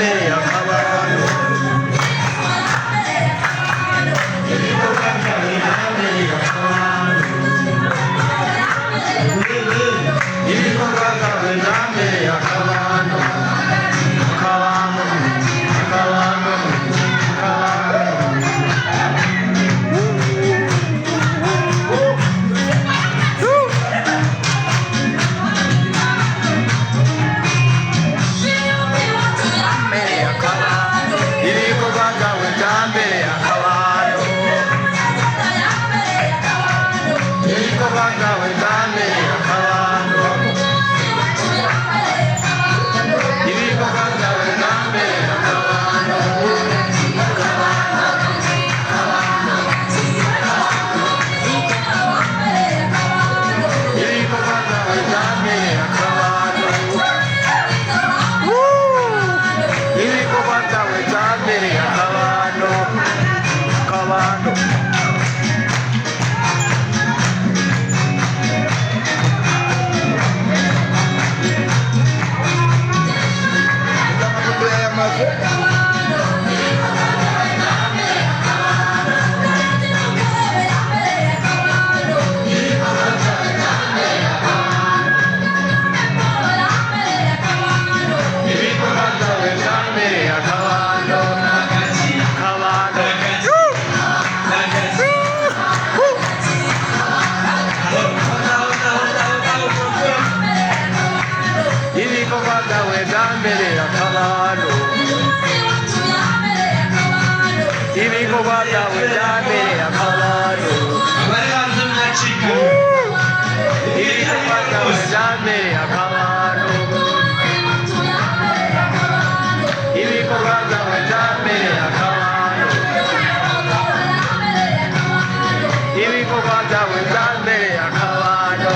mbere y'akabando ibikorwa byawe byambereye akabando ibikorwa byawe byambereye akabando akabando akabando ibikorwa byawe byambereye akabando abari hanze mwacika ibikorwa byawe byambereye akabando ibikorwa byawe byambereye akabando ibikorwa byawe byambereye akabando